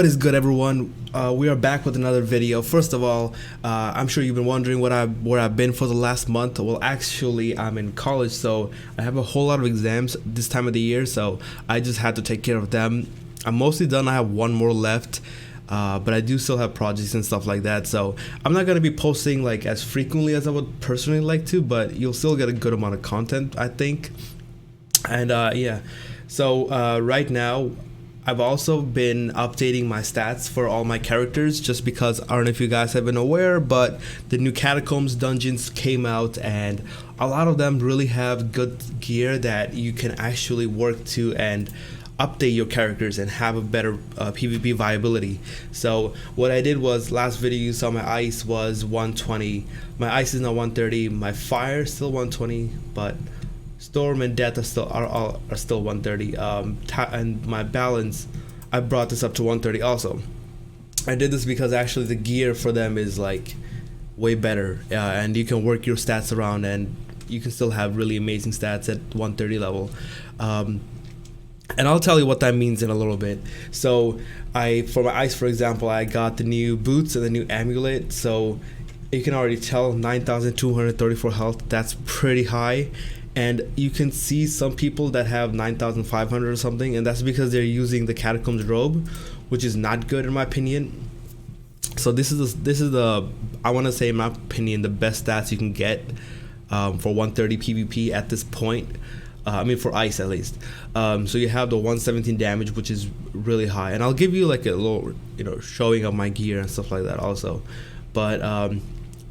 What is good, everyone? We are back with another video. First of all, I'm sure you've been wondering where I've been for the last month. Well, actually, I'm in college, so I have a whole lot of exams this time of the year, so I just had to take care of them. I'm mostly done. I have one more left, but I do still have projects and stuff like that, so I'm not gonna be posting like as frequently as I would personally like to, but you'll still get a good amount of content, I think. And yeah, so right now I've also been updating my stats for all my characters, just because I don't know if you guys have been aware, but the new Catacombs dungeons came out, and a lot of them really have good gear that you can actually work to and update your characters and have a better PvP viability. So what I did was, last video you saw my ice was 120, my ice is now 130, my fire is still 120, but storm and death are still 130, and my balance, I brought this up to 130 also. I did this because actually the gear for them is like way better, and you can work your stats around and you can still have really amazing stats at 130 level. And I'll tell you what that means in a little bit. So for my ice, for example, I got the new boots and the new amulet, so you can already tell 9,234 health, that's pretty high. And you can see some people that have 9,500 or something, and that's because they're using the Catacombs robe, which is not good in my opinion. So this is the I want to say, in my opinion, the best stats you can get for 130 PvP at this point. I mean, for ice at least. So you have the 117 damage, which is really high, and I'll give you like a little, showing of my gear and stuff like that also. But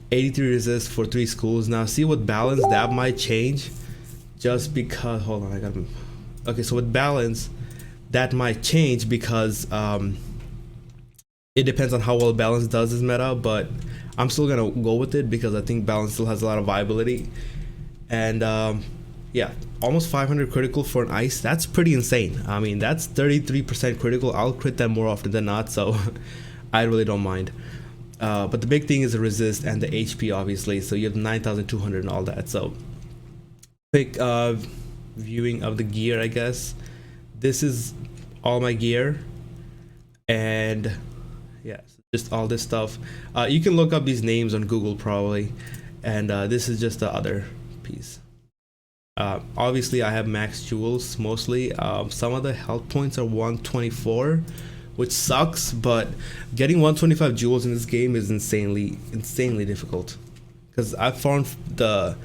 83 resist for 3 schools. Now see, with balance that might change, just because, hold on, okay, so with balance that might change because it depends on how well balance does this meta, but I'm still gonna go with it because I think balance still has a lot of viability. And yeah, almost 500 critical for an ice, that's pretty insane. I mean, that's 33% critical. I'll crit that more often than not, so I really don't mind. But the big thing is the resist and the HP, obviously. So you have 9,200 and all that. So quick viewing of the gear, I guess. This is all my gear, and yeah, just all this stuff. You can look up these names on Google probably, and this is just the other piece. Obviously I have max jewels mostly. Some of the health points are 124, which sucks, but getting 125 jewels in this game is insanely difficult, because I found the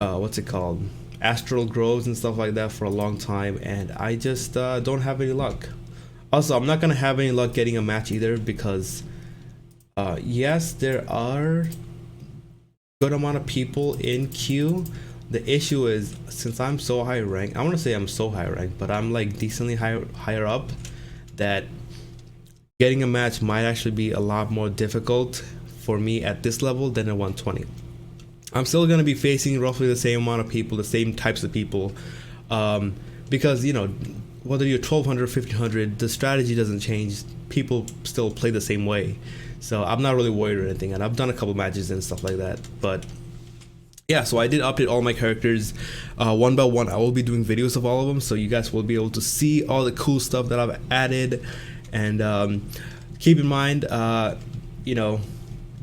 what's it called, astral groves and stuff like that for a long time, and I just don't have any luck. Also, I'm not gonna have any luck getting a match either, because yes, there are good amount of people in queue. The issue is, since I'm so high ranked, I want to say I'm so high ranked, but I'm like decently higher up, that getting a match might actually be a lot more difficult for me at this level than at 120. I'm still going to be facing roughly the same amount of people, the same types of people, because whether you're 1200 or 1500, the strategy doesn't change. People still play the same way, so I'm not really worried or anything, and I've done a couple matches and stuff like that. But yeah, so I did update all my characters one by one. I will be doing videos of all of them, so you guys will be able to see all the cool stuff that I've added. And keep in mind,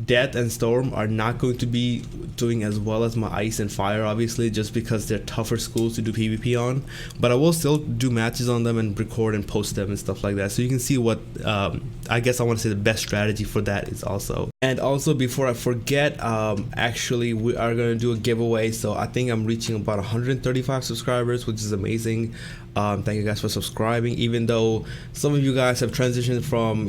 Death and Storm are not going to be doing as well as my Ice and Fire, obviously, just because they're tougher schools to do PvP on. But I will still do matches on them and record and post them and stuff like that, so you can see what I guess I want to say the best strategy for that is also. And also, before I forget, actually we are going to do a giveaway. So I think I'm reaching about 135 subscribers, which is amazing. Thank you guys for subscribing, even though some of you guys have transitioned from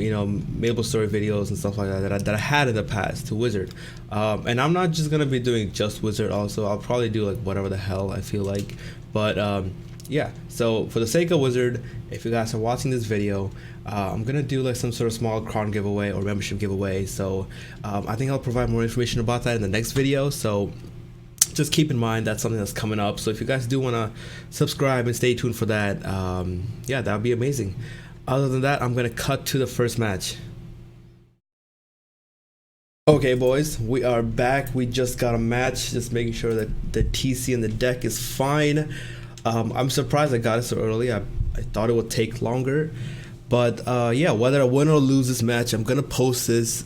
Maple Story videos and stuff like that that I had in the past to Wizard. And I'm not just gonna be doing just Wizard. Also, I'll probably do like whatever the hell I feel like. But yeah, so for the sake of Wizard, if you guys are watching this video, I'm gonna do like some sort of small crown giveaway or membership giveaway. So I think I'll provide more information about that in the next video, so just keep in mind that's something that's coming up. So if you guys do want to subscribe and stay tuned for that, yeah, that would be amazing. Other than that, I'm gonna cut to the first match. Okay boys, we are back. We just got a match, just making sure that the TC and the deck is fine. I'm surprised I got it so early. I thought it would take longer, But yeah, whether I win or lose this match, I'm gonna post this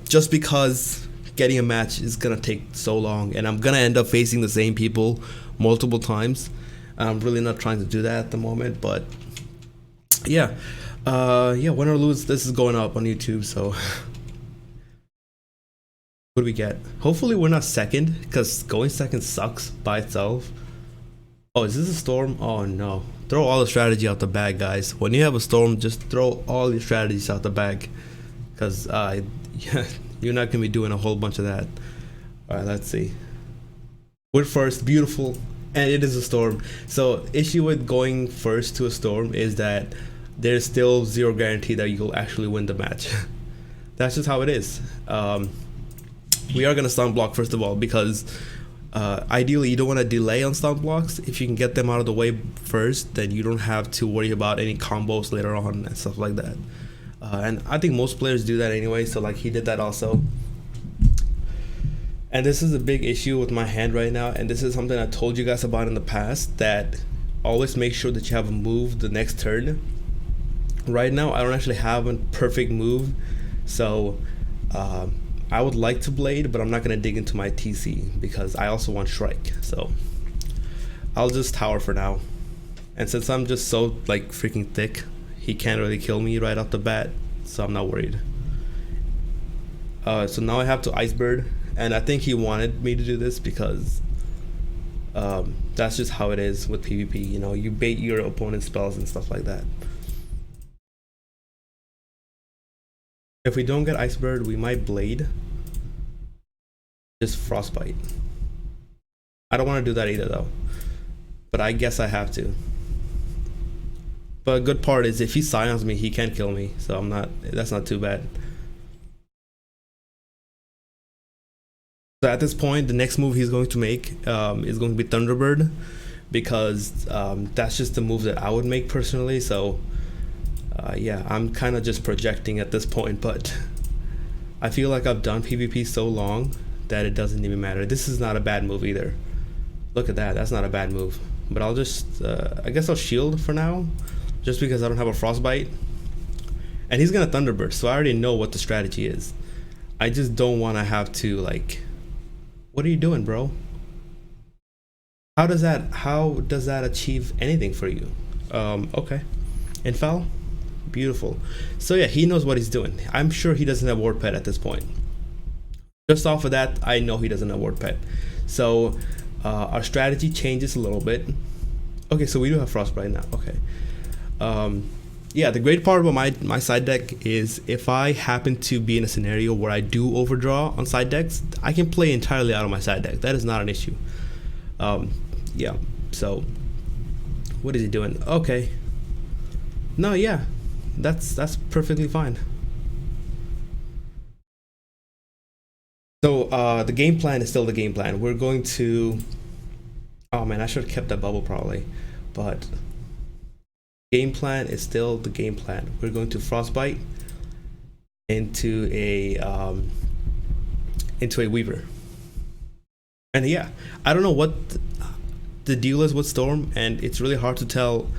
just because getting a match is gonna take so long, and I'm gonna end up facing the same people multiple times. I'm really not trying to do that at the moment, but yeah, yeah, win or lose, this is going up on YouTube. So what do we get? Hopefully we're not second, because going second sucks by itself. Oh, is this a storm? Oh no. Throw all the strategy out the bag, guys. When you have a storm, just throw all your strategies out the bag, because yeah, you're not gonna be doing a whole bunch of that. All right, let's see. We're first, beautiful, and it is a storm. So issue with going first to a storm is that there's still zero guarantee that you'll actually win the match. That's just how it is. We are gonna stun block first of all, because ideally you don't want to delay on stun blocks. If you can get them out of the way first, then you don't have to worry about any combos later on and stuff like that. And I think most players do that anyway, so like he did that also. And this is a big issue with my hand right now, and this is something I told you guys about in the past, that always make sure that you have a move the next turn. Right now I don't actually have a perfect move, so I would like to blade, but I'm not gonna dig into my TC because I also want strike. So I'll just tower for now. And since I'm just so like freaking thick, he can't really kill me right off the bat, so I'm not worried. So now I have to Ice Bird, and I think he wanted me to do this because that's just how it is with PvP. You know, you bait your opponent's spells and stuff like that. If we don't get Ice Bird, we might blade. Just Frostbite. I don't want to do that either though, but I guess I have to. But a good part is if he Scions me, he can't kill me, so that's not too bad. So at this point, the next move he's going to make is going to be Thunderbird, because that's just the move that I would make personally. So yeah, I'm kind of just projecting at this point, but I feel like I've done PvP so long that it doesn't even matter. This is not a bad move either. Look at that, that's not a bad move. But I'll just, I guess I'll shield for now, just because I don't have a Frostbite. And he's gonna Thunderbird, so I already know what the strategy is. I just don't want to have to like, what are you doing, bro? How does that achieve anything for you? Okay, Infall. Beautiful. So yeah, he knows what he's doing. I'm sure he doesn't have Ward Pet at this point. Just off of that, I know he doesn't have Ward Pet. So our strategy changes a little bit. Okay, so we do have Frostbite now. Okay. Yeah, the great part about my side deck is if I happen to be in a scenario where I do overdraw on side decks, I can play entirely out of my side deck. That is not an issue. Yeah, so what is he doing? Okay. No, yeah. That's perfectly fine. So the game plan is still the game plan. We're going to, oh man, I should have kept that bubble probably, but game plan is still the game plan. We're going to Frostbite into a Weaver. And yeah, I don't know what the deal is with Storm, and it's really hard to tell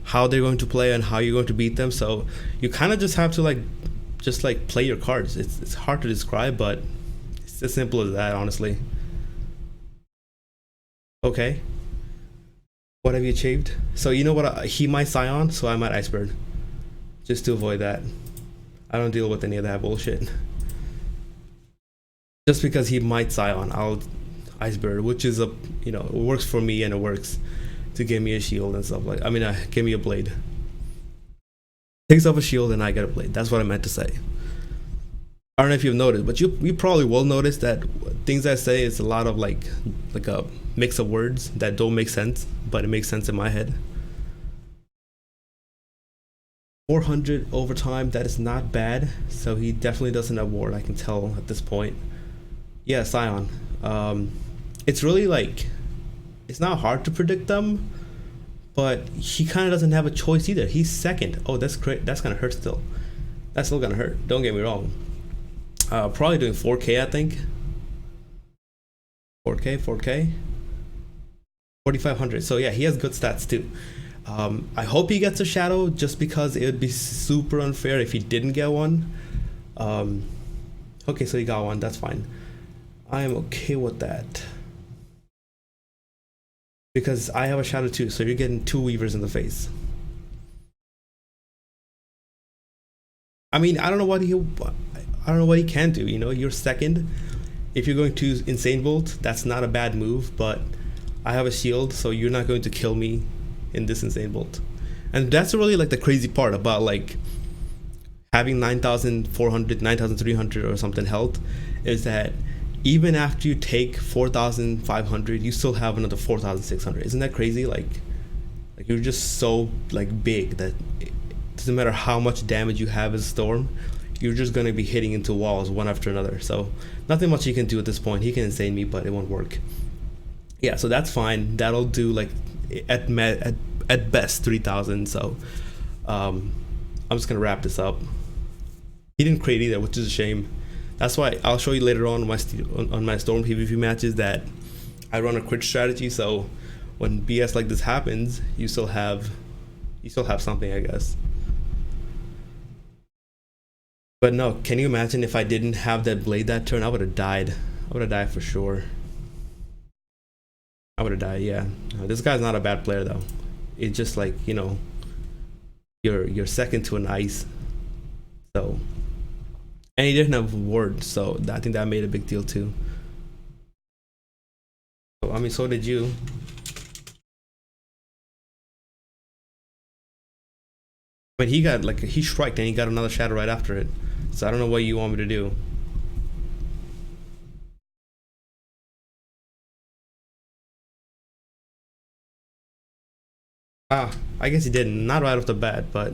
how they're going to play and how you're going to beat them. So you kind of just have to just play your cards. It's hard to describe, but it's as simple as that, honestly. Okay, what have you achieved? So you know what, he might Scion, so I might Ice Bird, just to avoid that. I don't deal with any of that bullshit. Just because he might Scion, I'll Ice Bird, which is a, you know, it works for me, and it works to give me a shield and stuff like, I mean, give me a blade. Takes off a shield and I get a blade. That's what I meant to say. I don't know if you've noticed, but you probably will notice that things I say is a lot of like a mix of words that don't make sense, but it makes sense in my head. 400 overtime, that is not bad. So he definitely doesn't have ward, I can tell at this point. Yeah, Scion. It's really like, it's not hard to predict them, but he kind of doesn't have a choice either. He's second. Oh, that's great. That's gonna hurt still. That's still gonna hurt. Don't get me wrong. Probably doing 4K, I think. 4K, 4K. 4,500. So yeah, he has good stats too. I hope he gets a shadow, just because it would be super unfair if he didn't get one. Okay, so he got one. That's fine. I am okay with that, because I have a shadow too. So you're getting 2 weavers in the face. I mean, I don't know what he can do. You know, you're second. If you're going to Insane Bolt, that's not a bad move, but I have a shield, so you're not going to kill me in this Insane Bolt. And that's really like the crazy part about like having 9,400, 9,300 or something health, is that even after you take 4,500, you still have another 4,600. Isn't that crazy? Like you're just so like big that it doesn't matter how much damage you have as Storm, you're just gonna be hitting into walls one after another. So nothing much he can do at this point. He can insane me, but it won't work. Yeah, so that's fine. That'll do like at best 3,000. So I'm just gonna wrap this up. He didn't crate either, which is a shame. That's why I'll show you later on my Storm PvP matches that I run a crit strategy. So when BS like this happens, you still have something, I guess. But no, can you imagine if I didn't have that blade that turn? I would have died. I would have died for sure. I would have died, yeah. This guy's not a bad player though. It's just like, you know, you're second to an ice. So, and he didn't have ward, so I think that made a big deal too. So, I mean, so did you. But he got like, he striked and he got another shadow right after it. So I don't know what you want me to do. Ah, I guess he didn't. Not right off the bat, but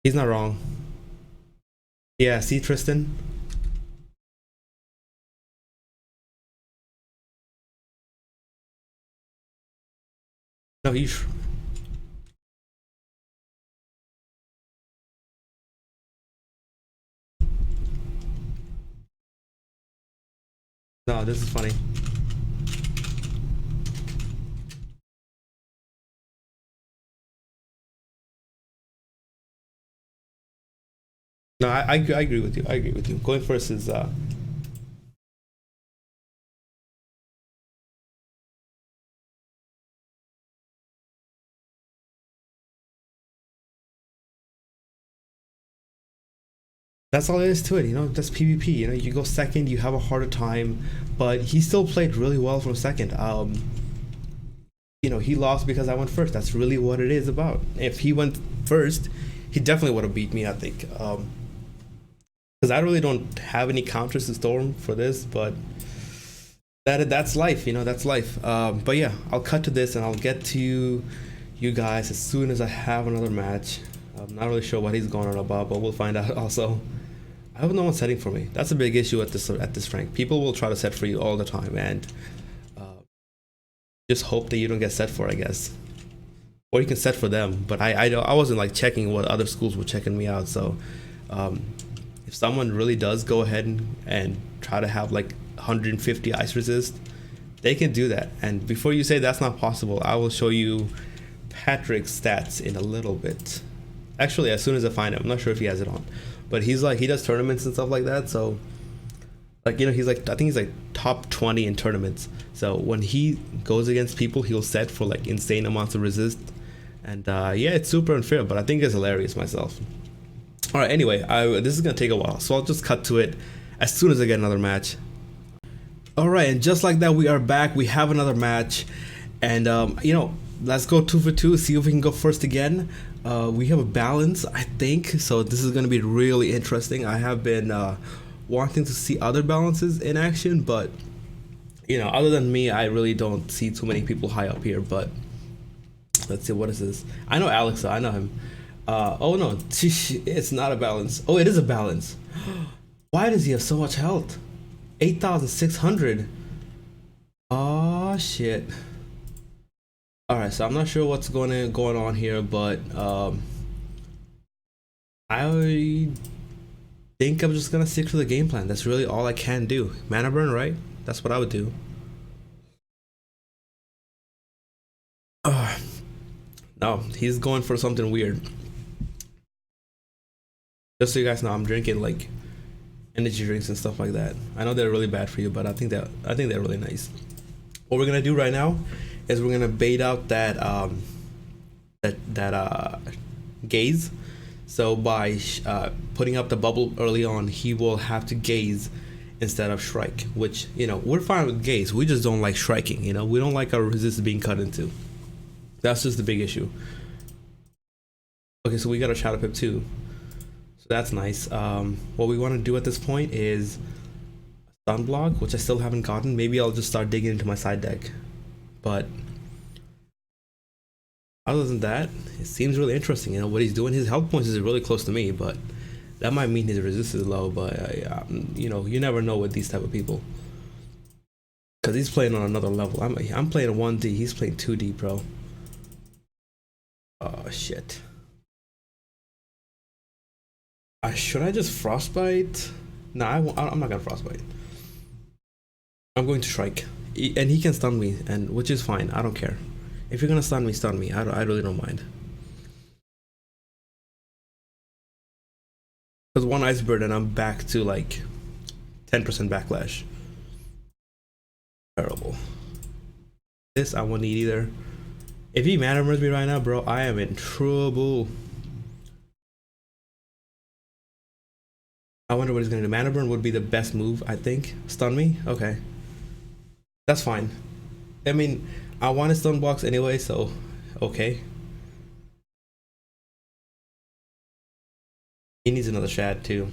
he's not wrong. Yeah, see Tristan? No, he's... No, this is funny. No, I agree with you. I agree with you. Going first is that's all there is to it, you know. That's PvP. You know, you go second, you have a harder time, but he still played really well from second. You know, he lost because I went first. That's really what it is about. If he went first, he definitely would have beat me, I think. Because I really don't have any counters to Storm for this, but that's life, you know. That's life. But yeah, I'll cut to this and I'll get to you guys as soon as I have another match. I'm not really sure what he's going on about, but we'll find out. Also, I have no one setting for me. That's a big issue at this rank. People will try to set for you all the time, and just hope that you don't get set for, I guess. Or you can set for them, but I wasn't like checking what other schools were checking me out. So if someone really does go ahead and try to have like 150 ice resist, they can do that. And before you say that's not possible, I will show you Patrick's stats in a little bit. Actually, as soon as I find him. I'm not sure if he has it on, but he's like, he does tournaments and stuff like that. So like, you know, he's like, I think he's like top 20 in tournaments. So when he goes against people, he'll set for like insane amounts of resist. And yeah, it's super unfair, but I think it's hilarious myself. All right, anyway, this is gonna take a while, so I'll just cut to it as soon as I get another match. All right, and just like that, we are back. We have another match, and you know, let's go 2 for 2, see if we can go first again. We have a balance, I think, so this is gonna be really interesting. I have been wanting to see other balances in action, but you know, other than me, I really don't see too many people high up here. But let's see, what is this? I know Alex, I know him. Oh no, it's not a balance. Oh, it is a balance. Why does he have so much health? 8,600. Oh shit. All right, so I'm not sure what's going on here, but I think I'm just gonna stick to the game plan. That's really all I can do. Mana burn, right? That's what I would do. No, he's going for something weird. Just so you guys know, I'm drinking like energy drinks and stuff like that. I know they're really bad for you, but I think they're really nice. What we're gonna do right now is we're gonna bait out that gaze. So by putting up the bubble early on, he will have to gaze instead of strike, which, you know, we're fine with gaze. We just don't like striking, you know. We don't like our resistance being cut into. That's just the big issue. Okay, so we got a shadow pip too. So that's nice. What we want to do at this point is stun block, which I still haven't gotten. Maybe I'll just start digging into my side deck. But other than that, it seems really interesting. You know, what he's doing, his health points is really close to me, but that might mean his resistance is low. But you know, you never know with these type of people, because he's playing on another level. I'm playing 1D, he's playing 2D, bro. Oh shit. Should I just frostbite? Nah, I'm not gonna frostbite. I'm going to strike, and he can stun me, and which is fine. I don't care. If you're gonna stun me, stun me. I really don't mind. Because one ice bird and I'm back to like 10% backlash. Terrible. This I won't need either. If he mana burns me right now, bro, I am in trouble. I wonder what he's gonna do. Mana burn would be the best move, I think. Stun me? Okay. That's fine. I mean, I want to stun blocks anyway, so okay. He needs another shad too.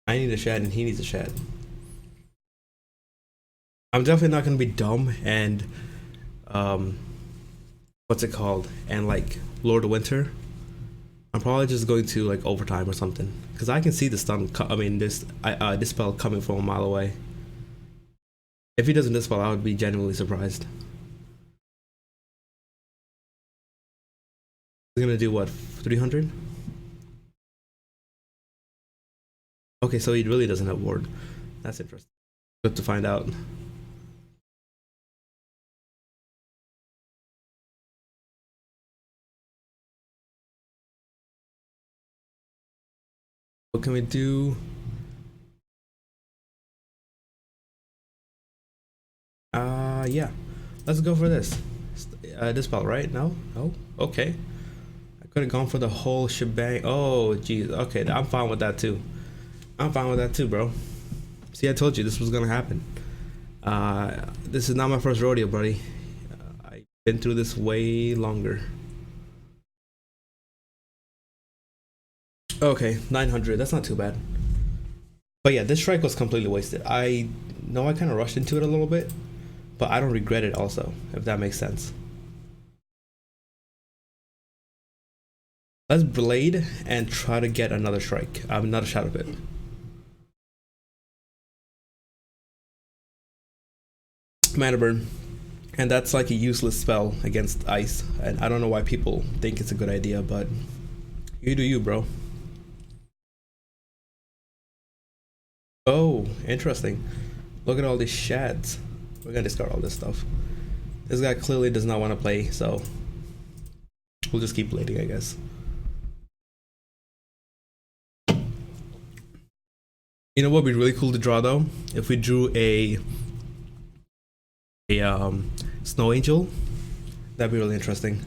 I need a shad and he needs a shad. I'm definitely not gonna be dumb and what's it called? And like Lord of Winter. I'm probably just going to like overtime or something, because I can see the stun. I mean, this dispel coming from a mile away. If he doesn't dispel, I would be genuinely surprised. He's gonna do what? 300? Okay, so he really doesn't have ward. That's interesting. Good to find out. What can we do? Yeah, let's go for this. Dispel, right? No? Okay. I could have gone for the whole shebang. Oh, geez. Okay, I'm fine with that too. I'm fine with that too, bro. See, I told you this was gonna happen. This is not my first rodeo, buddy. I've been through this way longer. Okay, 900. That's not too bad. But yeah, this strike was completely wasted. I know I kind of rushed into it a little bit, but I don't regret it also, if that makes sense. Let's blade and try to get another strike. I'm not a shadow pit. Mana burn, and that's like a useless spell against ice, and I don't know why people think it's a good idea, but you do you, bro. Oh, interesting. Look at all these shads. We're gonna discard all this stuff. This guy clearly does not want to play, so we'll just keep blading, I guess. You know what would be really cool to draw though? If we drew a snow angel, that'd be really interesting.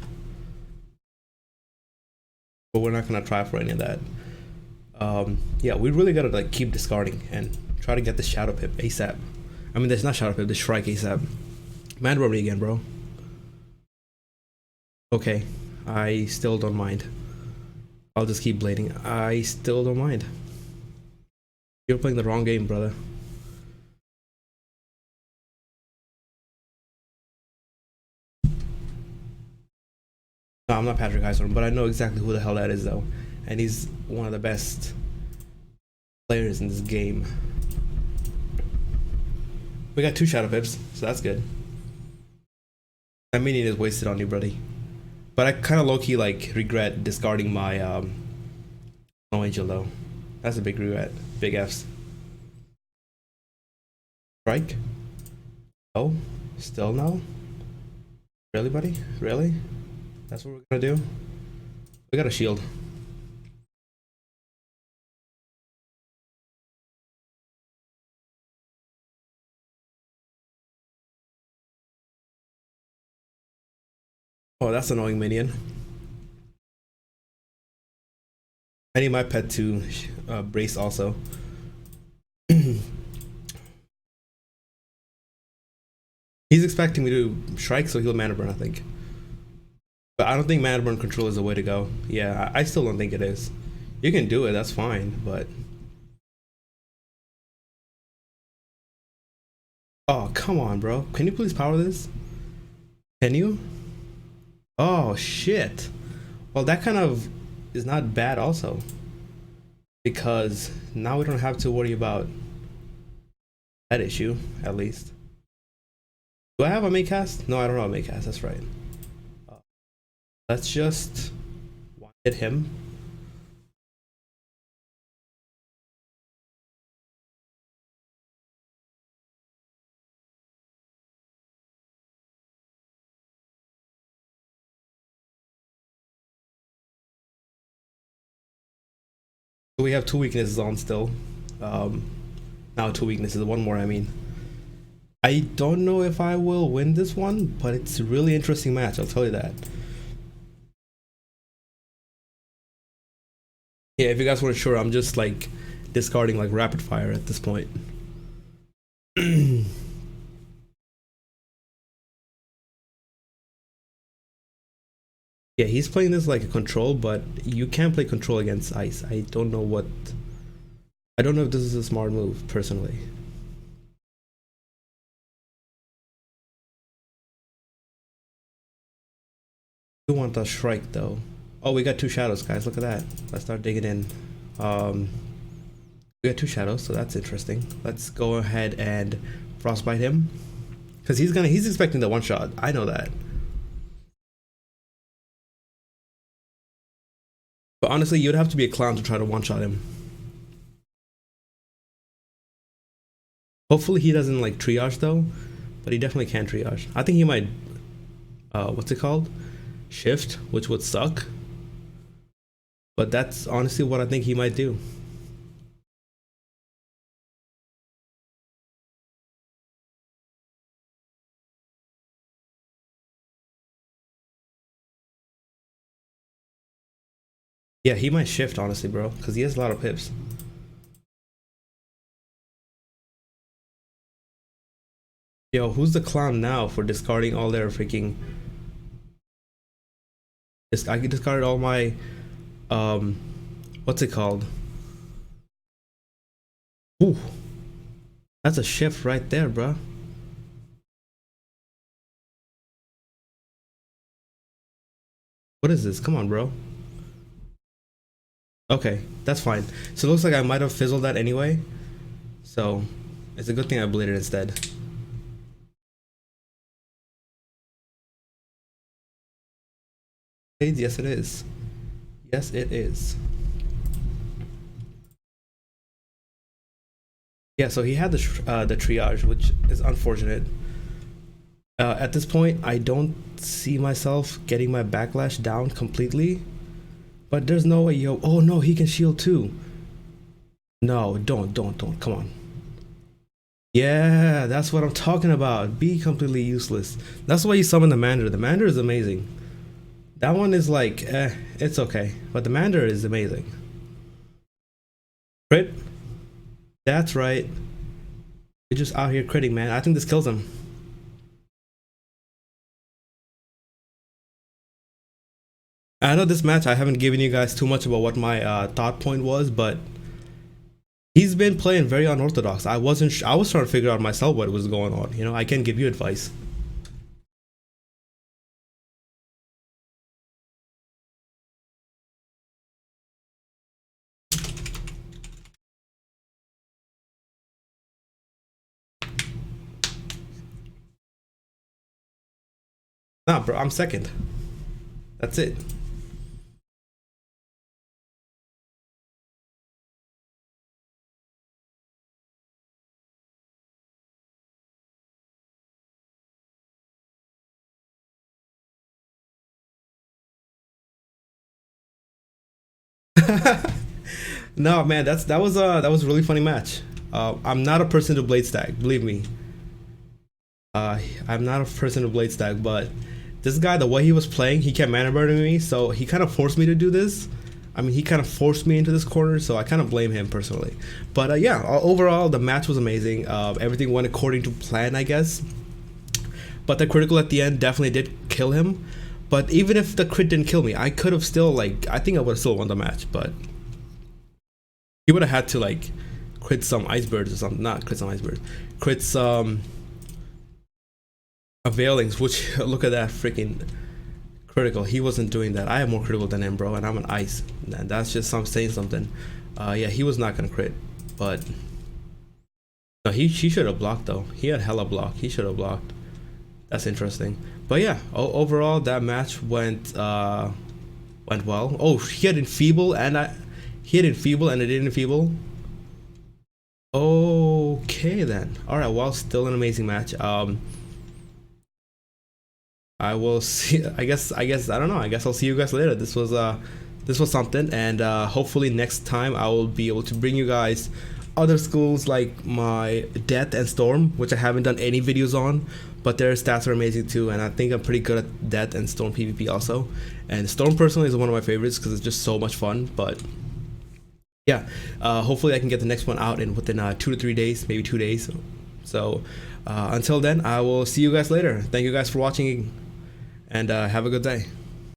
But we're not gonna try for any of that. Yeah, we really gotta like keep discarding and try to get the shadow pip ASAP. I mean, there's not shadow pip, the strike ASAP. Man, rub me again, bro. Okay, I still don't mind. I'll just keep blading. I still don't mind. You're playing the wrong game, brother. No, I'm not Patrick Heisman, but I know exactly who the hell that is though. And he's one of the best players in this game. We got 2 shadow pips, so that's good. That minion is wasted on you, buddy. But I kind of low-key like regret discarding my Snow Angel though. That's a big regret. Big F's. Strike? Oh, still no? Really, buddy? Really? That's what we're gonna do. We got a shield. Oh, that's an annoying minion. I need my pet to brace also. He's expecting me to strike, so he'll mana burn, I think. But I don't think mana burn control is the way to go. Yeah, I still don't think it is. You can do it, that's fine, but... Oh, come on, bro. Can you please power this? Can you? Oh, shit. Well, that kind of is not bad also. Because now we don't have to worry about that issue, at least. Do I have a main cast? No, I don't have a main cast, that's right. Let's just hit him. So we have 2 weaknesses on still. Now 2 weaknesses, one more I mean. I don't know if I will win this one, but it's a really interesting match, I'll tell you that. Yeah, if you guys weren't sure, I'm just like discarding like rapid fire at this point. Yeah, he's playing this like a control, but you can't play control against ice. I don't know if this is a smart move, personally. We want the strike though. Oh, we got 2 shadows, guys. Look at that. Let's start digging in. We got 2 shadows, so that's interesting. Let's go ahead and frostbite him. Because he's expecting the one shot. I know that. But honestly, you'd have to be a clown to try to one shot him. Hopefully he doesn't like triage though, but he definitely can triage. I think he might, what's it called? Shift, which would suck. But that's honestly what I think he might do. Yeah, he might shift honestly, bro, because he has a lot of pips. Yo, who's the clown now for discarding all their freaking... I discarded all my, what's it called? Ooh, that's a shift right there, bro. What is this? Come on, bro. Okay, that's fine. So it looks like I might have fizzled that anyway. So it's a good thing I bladed instead. Yes, it is. Yes, it is. Yeah, so he had the triage, which is unfortunate. At this point, I don't see myself getting my backlash down completely. But there's no way, yo. Oh no, he can shield too. No, don't. Come on. Yeah, that's what I'm talking about. Be completely useless. That's why you summon the Mander. The Mander is amazing. That one is like, it's okay. But the Mander is amazing. Crit? That's right. You're just out here critting, man. I think this kills him. I know this match, I haven't given you guys too much about what my thought point was, but he's been playing very unorthodox. I was trying to figure out myself what was going on. You know, I can give you advice. Nah, bro, I'm second. That's it. No, man, that was a really funny match. I'm not a person to blade stack, believe me. I'm not a person to blade stack, but this guy, the way he was playing, he kept mana burning me, so he kind of forced me to do this. I mean, he kind of forced me into this corner, so I kind of blame him personally. But yeah, overall, the match was amazing. Everything went according to plan, I guess. But the critical at the end definitely did kill him. But even if the crit didn't kill me, I could have still, like, I think I would have still won the match, but he would have had to, like, crit some icebergs or something. Not crit some icebergs. Crit some availings, which, look at that freaking critical. He wasn't doing that. I have more critical than him, bro, and I'm an ice. And that's just saying something. Yeah, he was not gonna crit, but no, he should have blocked though. He had hella block. He should have blocked. That's interesting. But yeah, overall that match went well. Oh, he had enfeeble and it didn't enfeeble. Okay then. All right. Well, still an amazing match. I will see. I guess I don't know. I guess I'll see you guys later. This was something, and hopefully next time I will be able to bring you guys other schools like my Death and Storm, which I haven't done any videos on, but their stats are amazing too, and I think I'm pretty good at Death and Storm PvP also. And Storm personally is one of my favorites because it's just so much fun. But yeah, hopefully I can get the next one out within 2 to 3 days, maybe 2 days. So until then, I will see you guys later. Thank you guys for watching, and have a good day.